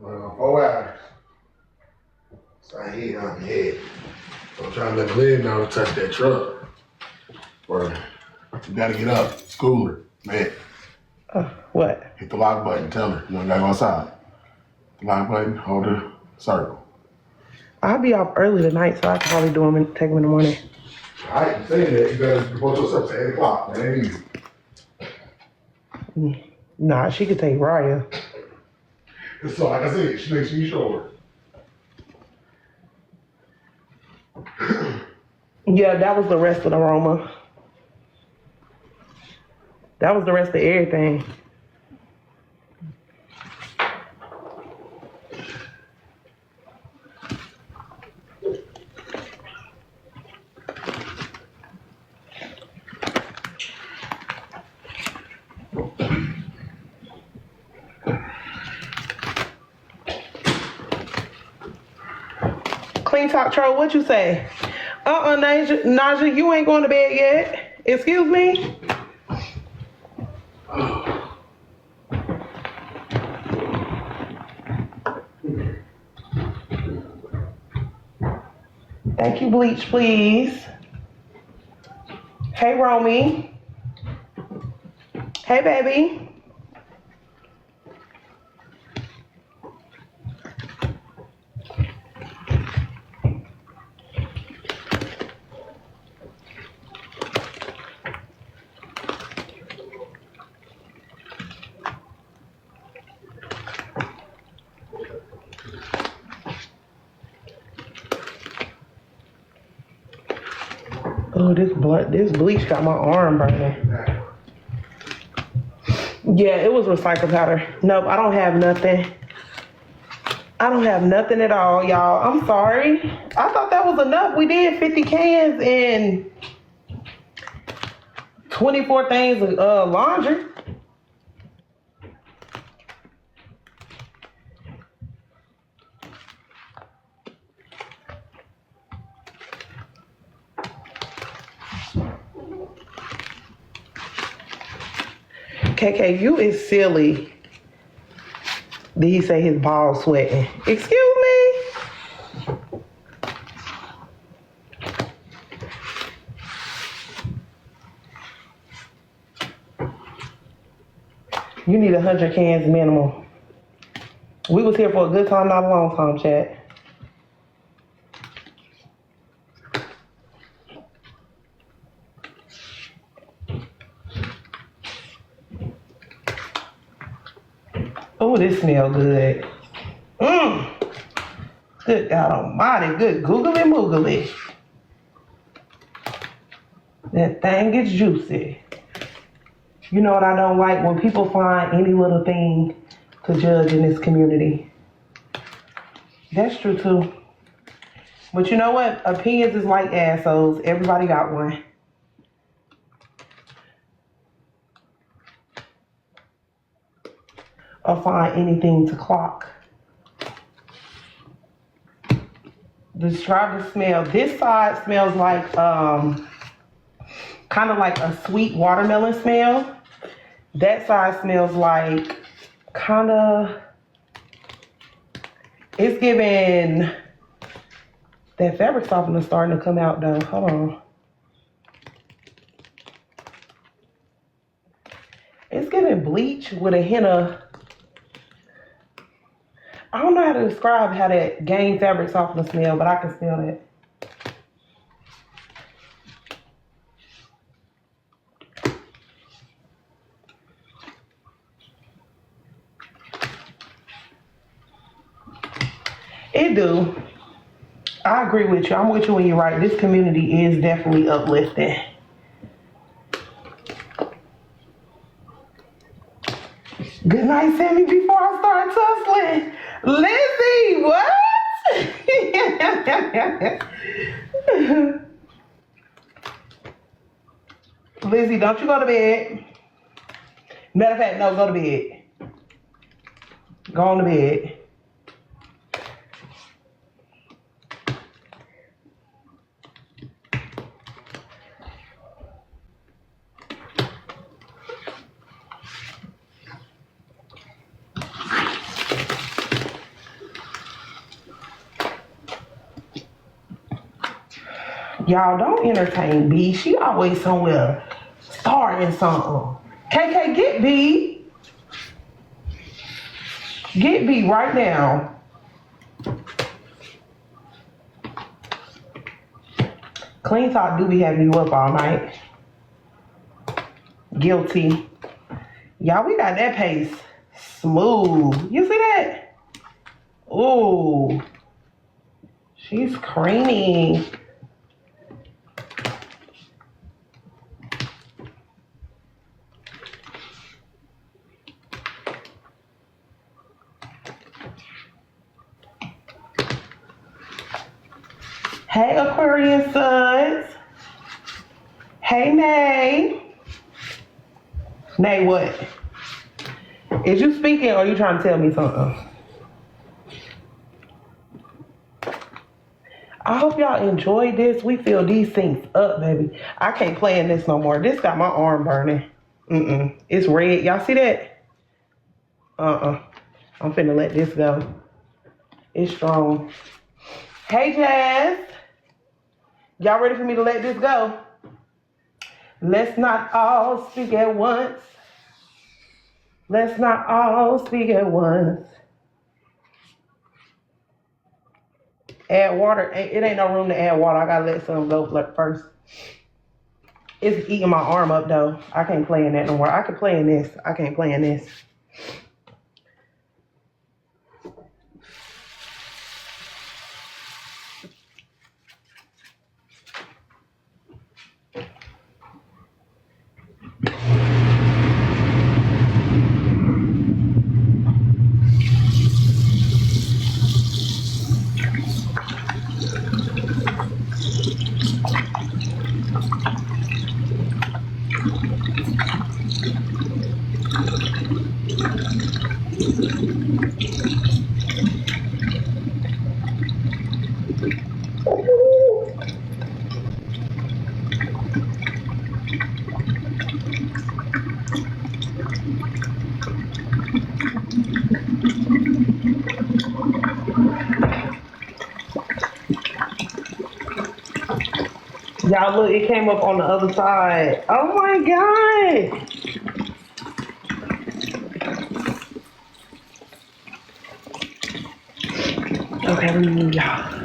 Well, 4 hours. So I hit on the head. So I'm trying to let the lid know to touch that truck. Or you gotta get up, school her, man. What? Hit the lock button, tell her, you don't gotta go outside. The lock button, hold the circle. I'll be off early tonight, so I can probably do them and take them in the morning. All right, you saying that, you better report yourself to 8 o'clock. That ain't easy. Nah, she could take Raya. So, like I said, she makes you sure. Yeah, that was the rest of the aroma. That was the rest of everything. Clean Talk Troll, what you say? Naja, you ain't going to bed yet. Excuse me? Thank you, Bleach, please. Hey, Romy. Hey, baby. Oh, this bleach got my arm burning. Yeah, it was recycled powder. Nope, I don't have nothing. I don't have nothing at all, y'all. I'm sorry. I thought that was enough. We did 50 cans and 24 things of laundry. KK, you is silly. Did he say his balls sweating? Excuse me? You need 100 cans minimum. We was here for a good time, not a long time, chat. Oh, this smells good. Good God Almighty, good googly moogly. That thing is juicy. You know what I don't like? When people find any little thing to judge in this community. That's true too. But you know what? Opinions is like assholes. Everybody got one. Or find anything to clock. Describe the smell. This side smells like kind of like a sweet watermelon smell. That side smells like kind of, it's giving, that fabric softener starting to come out though. Hold on. It's giving bleach with a hint of, I don't know how to describe how that Gain fabric softener smell, but I can smell that. It do. I agree with you. I'm with you when you're right. This community is definitely uplifting. Good night, Sammy, before I start tussling. Lizzie, what? Lizzie, don't you go to bed. Matter of fact, no, go to bed. Go on to bed. Y'all don't entertain B. She always somewhere starting something. KK, get B. Get B right now. Clean Talk do be having you up all night. Guilty. Y'all, we got that pace smooth. You see that? Ooh. She's creamy. Hey, Aquarius Suds. Hey, Nay. Nay, what? Is you speaking or are you trying to tell me something? I hope y'all enjoyed this. We fill these things up, baby. I can't play in this no more. This got my arm burning. It's red. Y'all see that? I'm finna let this go. It's strong. Hey, Jazz. Y'all ready for me to let this go? Let's not all speak at once. Let's not all speak at once. Add water. It ain't no room to add water. I gotta let some go first. It's eating my arm up though. I can't play in that no more. I can play in this. I can't play in this. Y'all look, it came up on the other side. Oh my God. Okay, let me move y'all.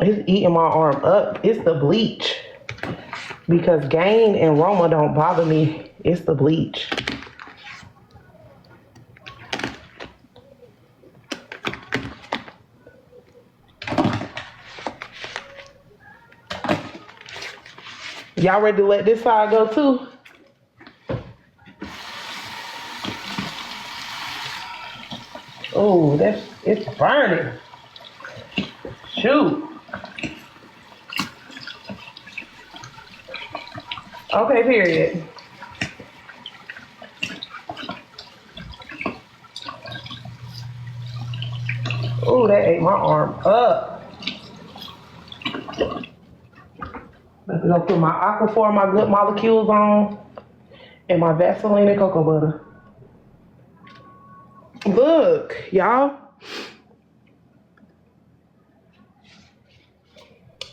It's eating my arm up. It's the bleach. Because Gain and Roma don't bother me. It's the bleach. Y'all ready to let this side go too? Oh, it's burning. Shoot. Okay, period. Oh, that ate my arm up. I'm gonna put my Aquaphor, my good molecules on, and my Vaseline and cocoa butter. Look, y'all.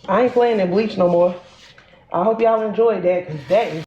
I ain't playing in bleach no more. I hope y'all enjoyed that, because that is